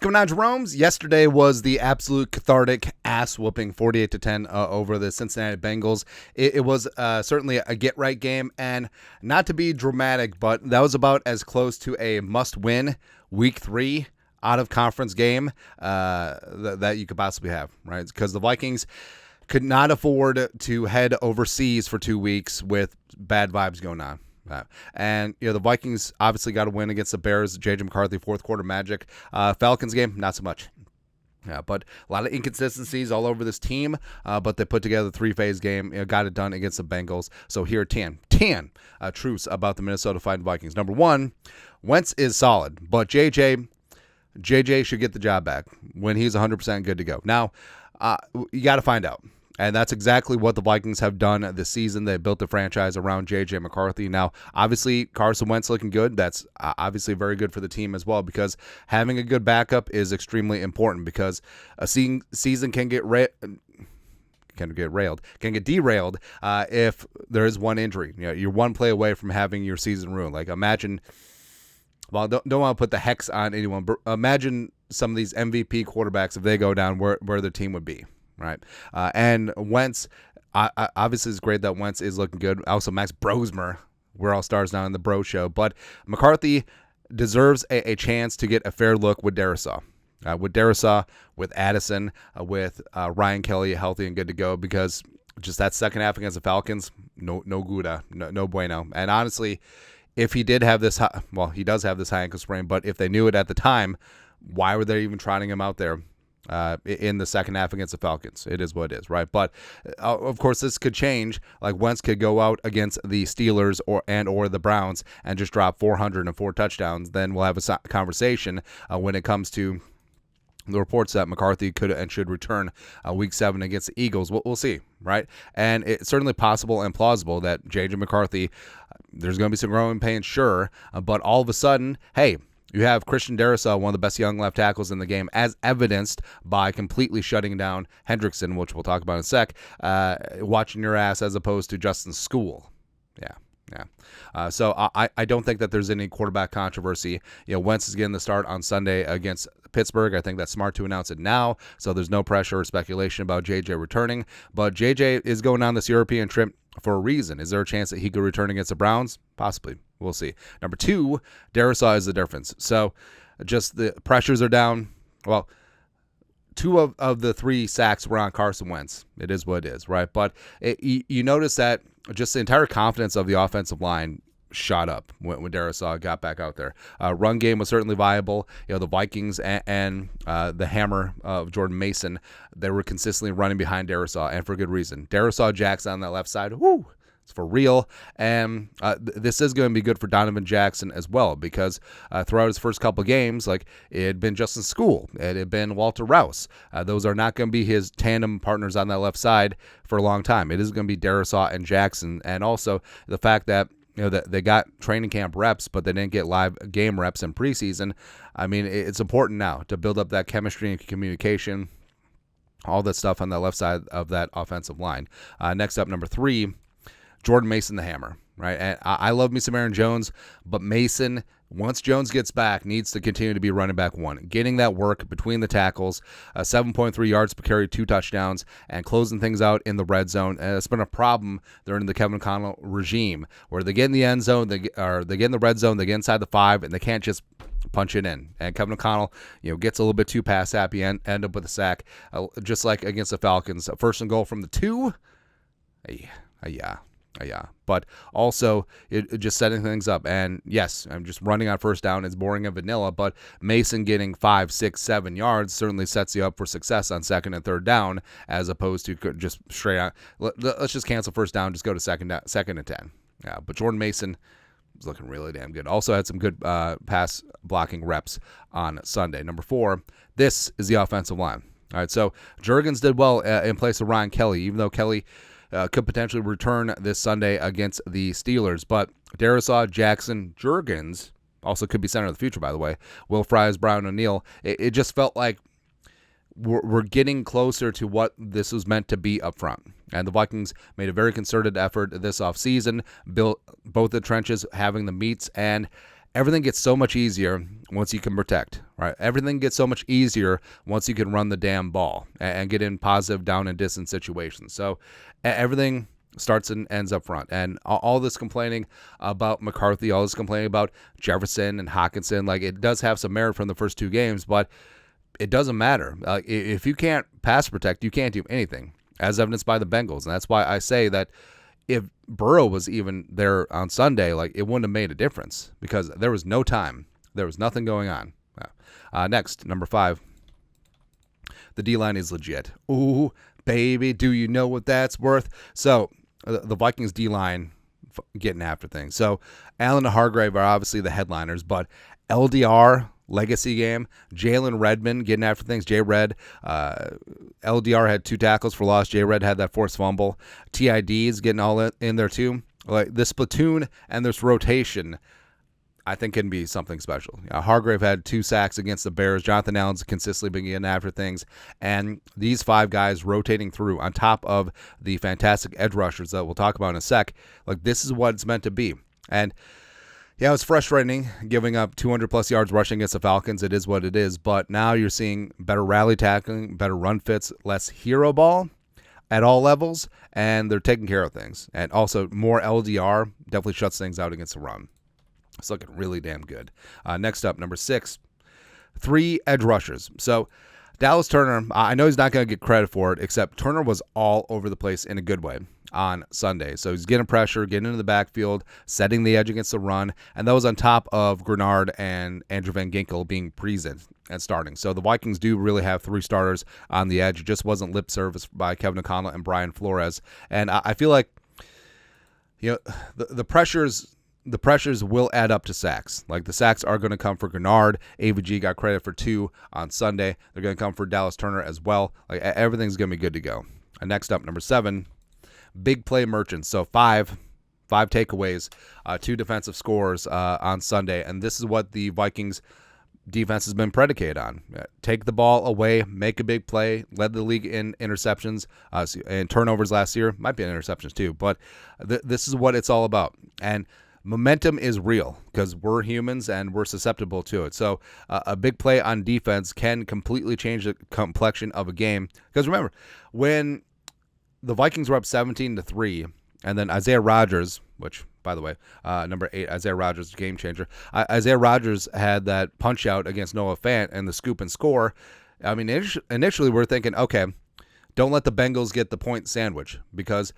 going on, Jerome's? Yesterday was the absolute cathartic ass whooping, 48-10 over the Cincinnati Bengals. It was certainly a get-right game, and not to be dramatic, but that was about as close to a must-win Week 3 out-of-conference game that you could possibly have, right? Because the Vikings could not afford to head overseas for 2 weeks with bad vibes going on. And the Vikings obviously got a win against the Bears. J.J. McCarthy, fourth quarter magic. Falcons game, not so much. But a lot of inconsistencies all over this team. But they put together a three-phase game. Got it done against the Bengals. So here are 10 truths about the Minnesota Vikings. Number one, Wentz is solid, but JJ should get the job back when he's 100% good to go. Now, you got to find out. And that's exactly what the Vikings have done this season. They built the franchise around J.J. McCarthy. Now, obviously, Carson Wentz looking good. That's obviously very good for the team as well, because having a good backup is extremely important, because a season can get derailed if there is one injury. You're one play away from having your season ruined. Like, imagine, well, don't want to put the hex on anyone, but imagine some of these MVP quarterbacks, if they go down, where their team would be. Right. And Wentz, obviously it's great that Wentz is looking good. Also, Max Brosmer, we're all stars now in the Bro Show. But McCarthy deserves a chance to get a fair look with Darrisaw. With Addison, with Ryan Kelly healthy and good to go, because just that second half against the Falcons, no bueno. And honestly, if he did have this, he does have this high ankle sprain, but if they knew it at the time, why were they even trotting him out there in the second half against the Falcons? It is what it is, right? But of course, this could change. Like, Wentz could go out against the Steelers or the Browns and just drop 404 touchdowns. Then we'll have a conversation when it comes to the reports that McCarthy could and should return Week 7 against the Eagles. We'll see, right? And it's certainly possible and plausible that J.J. McCarthy, there's going to be some growing pains, sure, but all of a sudden, hey, you have Christian Darrisaw, one of the best young left tackles in the game, as evidenced by completely shutting down Hendrickson, which we'll talk about in a sec, watching your ass, as opposed to Justin School. Yeah. So I don't think that there's any quarterback controversy. Wentz is getting the start on Sunday against Pittsburgh. I think that's smart to announce it now, so there's no pressure or speculation about JJ returning. But JJ is going on this European trip for a reason. Is there a chance that he could return against the Browns? Possibly. We'll see. Number two, Darrisaw is the difference. So just the pressures are down. Well, two of the three sacks were on Carson Wentz. It is what it is, right? But you notice that just the entire confidence of the offensive line shot up when Darrisaw got back out there. Run game was certainly viable. The Vikings and the hammer of Jordan Mason, they were consistently running behind Darrisaw, and for good reason. Darrisaw Jackson on that left side, whoo, it's for real. And this is going to be good for Donovan Jackson as well, because throughout his first couple games, like, it had been Justin School, it had been Walter Rouse. Those are not going to be his tandem partners on that left side for a long time. It is going to be Darrisaw and Jackson, and also the fact that that they got training camp reps, but they didn't get live game reps in preseason. I mean, it's important now to build up that chemistry and communication, all that stuff on the left side of that offensive line. Next up, number three, Jordan Mason, the hammer, right? And I love me some Aaron Jones, but Mason, once Jones gets back, needs to continue to be running back one, getting that work between the tackles, 7.3 yards per carry, 2 touchdowns, and closing things out in the red zone. And it's been a problem during the Kevin Connell regime, where they get in the end zone, they get in the red zone, they get inside the 5, and they can't just punch it in. And Kevin O'Connell, gets a little bit too pass happy and end up with a sack, just like against the Falcons. First and goal from the 2. Yeah, but also it just setting things up. And yes, I'm just running on first down. It's boring and vanilla, but Mason getting 5, 6, 7 yards certainly sets you up for success on second and third down, as opposed to just straight out. Let's just cancel first down, just go to second and 10. Yeah, but Jordan Mason is looking really damn good. Also had some good pass blocking reps on Sunday. Number 4, this is the offensive line. All right, so Juergens did well in place of Ryan Kelly, even though Kelly could potentially return this Sunday against the Steelers. But Darrisaw, Jackson, Juergens also could be center of the future, by the way. Will Fries, Brown, O'Neal. It just felt like we're getting closer to what this was meant to be up front. And the Vikings made a very concerted effort this offseason, built both the trenches, having the meets, and everything gets so much easier once you can protect, right? Everything gets so much easier once you can run the damn ball and get in positive down and distance situations. So everything starts and ends up front. And all this complaining about McCarthy, all this complaining about Jefferson and Hockenson, like, it does have some merit from the first two games, but it doesn't matter. If you can't pass protect, you can't do anything, as evidenced by the Bengals. And that's why I say that if Burrow was even there on Sunday, like, it wouldn't have made a difference because there was no time. There was nothing going on. Next, number 5. The D-line is legit. Ooh, baby, do you know what that's worth? So the Vikings D-line getting after things. So Allen and Hargrave are obviously the headliners, but LDR, legacy game, Jalen Redmond getting after things. J-Red, LDR had 2 tackles for loss. J-Red had that forced fumble. TID's getting all in there too. Like, this platoon and this rotation, I think, can be something special. Hargrave had 2 sacks against the Bears. Jonathan Allen's consistently been getting after things. And these 5 guys rotating through on top of the fantastic edge rushers that we'll talk about in a sec, like, this is what it's meant to be. And yeah, it's frustrating giving up 200-plus yards rushing against the Falcons. It is what it is. But now you're seeing better rally tackling, better run fits, less hero ball at all levels, and they're taking care of things. And also, more LDR definitely shuts things out against the run. It's looking really damn good. Next up, number 6, 3 edge rushers. So Dallas Turner, I know he's not going to get credit for it, except Turner was all over the place in a good way on Sunday. So he's getting pressure, getting into the backfield, setting the edge against the run, and that was on top of Grenard and Andrew Van Ginkel being present and starting. So the Vikings do really have 3 starters on the edge. It just wasn't lip service by Kevin O'Connell and Brian Flores. And I feel like, the pressures will add up to sacks. Like, the sacks are going to come for Grenard. AVG got credit for 2 on Sunday. They're going to come for Dallas Turner as well. Like, everything's going to be good to go. And next up, number 7, big play merchants. So 5 takeaways, 2 defensive scores on Sunday. And this is what the Vikings defense has been predicated on. Take the ball away, make a big play, led the league in interceptions and turnovers last year. Might be in interceptions too, but this is what it's all about. And momentum is real because we're humans and we're susceptible to it. So a big play on defense can completely change the complexion of a game. Because remember, when the Vikings were up 17-3, and then Isaiah Rodgers, which, by the way, number 8, Isaiah Rodgers, game changer. Isaiah Rodgers had that punch out against Noah Fant and the scoop and score. I mean, initially we're thinking, okay, don't let the Bengals get the point sandwich, because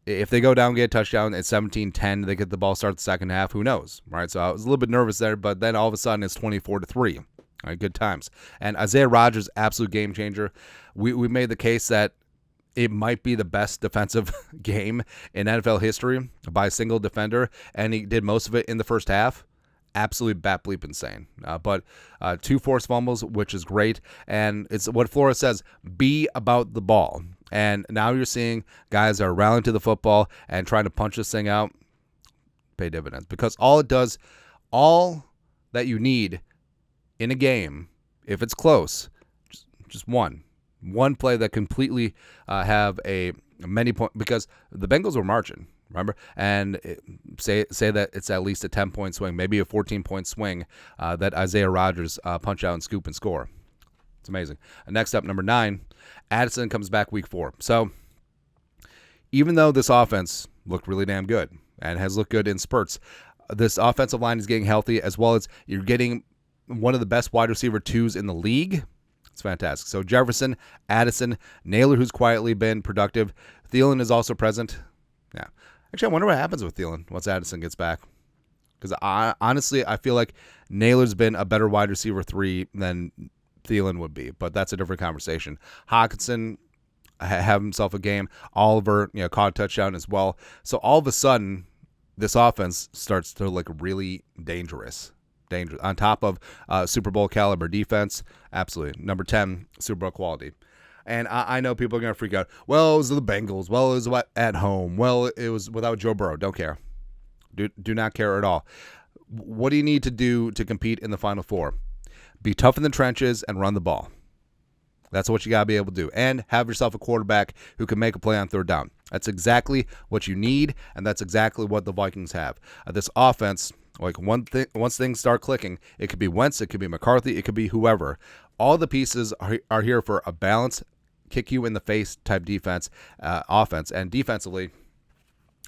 if they go down and get a touchdown at 17-10, they get the ball start the second half, who knows, right? So I was a little bit nervous there, but then all of a sudden it's 24-3. All right, good times. And Isaiah Rodgers, absolute game changer. We made the case that it might be the best defensive game in NFL history by a single defender, and he did most of it in the first half. Absolutely bat bleep insane. But 2 forced fumbles, which is great, and it's what Flores says, be about the ball. And now you're seeing guys are rallying to the football and trying to punch this thing out, pay dividends. Because all it does, all that you need in a game, if it's close, just one play that completely have a many point, because the Bengals were marching, remember, and say that it's at least a 10-point swing, maybe a 14-point swing that Isaiah Rodgers punch out and scoop and score. It's amazing. Next up, number 9, Addison comes back week 4. So even though this offense looked really damn good and has looked good in spurts, this offensive line is getting healthy, as well as you're getting one of the best wide receiver 2s in the league. It's fantastic. So Jefferson, Addison, Naylor, who's quietly been productive. Thielen is also present. Yeah. Actually, I wonder what happens with Thielen once Addison gets back. Because honestly, I feel like Naylor's been a better wide receiver 3 than Thielen would be. But that's a different conversation. Hockenson have himself a game. Oliver, caught a touchdown as well. So all of a sudden, this offense starts to look really dangerous. On top of Super Bowl caliber defense. Absolutely. Number 10, Super Bowl quality. And I know people are going to freak out. Well, it was the Bengals. Well, it was at home. Well, it was without Joe Burrow. Don't care. Do not care at all. What do you need to do to compete in the Final Four? Be tough in the trenches and run the ball. That's what you got to be able to do. And have yourself a quarterback who can make a play on third down. That's exactly what you need, and that's exactly what the Vikings have. This offense Like once things start clicking, it could be Wentz, it could be McCarthy, it could be whoever. All the pieces are here for a balanced, kick you in the face type defense, offense, and defensively.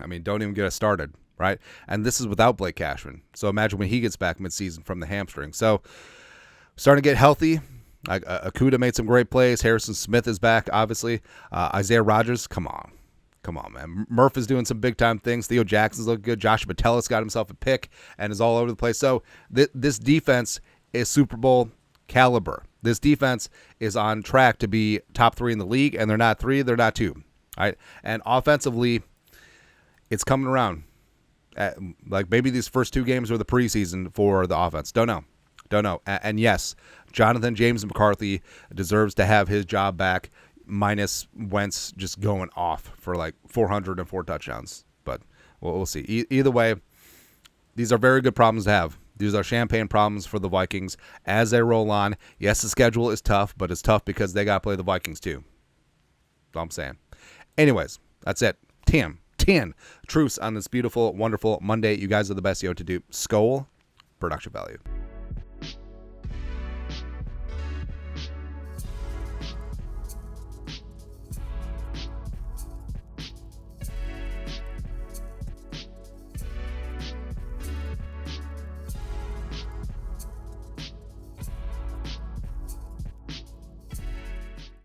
I mean, don't even get us started, right? And this is without Blake Cashman. So imagine when he gets back midseason from the hamstring. So starting to get healthy. Okudah made some great plays. Harrison Smith is back, obviously. Isaiah Rodgers, come on. Come on, man. Murph is doing some big-time things. Theo Jackson's looking good. Josh Metellus got himself a pick and is all over the place. So this defense is Super Bowl caliber. This defense is on track to be top 3 in the league, and they're not 3, they're not 2. All right? And offensively, it's coming around. Like maybe these first 2 games were the preseason for the offense. Don't know. And yes, Jonathan James McCarthy deserves to have his job back, minus Wentz just going off for like 404 touchdowns. But we'll see. Either way, these are very good problems to have. These are champagne problems for the Vikings as they roll on. Yes, the schedule is tough, but it's tough because they got to play the Vikings too. That's all I'm saying. Anyways, that's it. 10 truths on this beautiful, wonderful Monday. You guys are the best. To do Skol production value.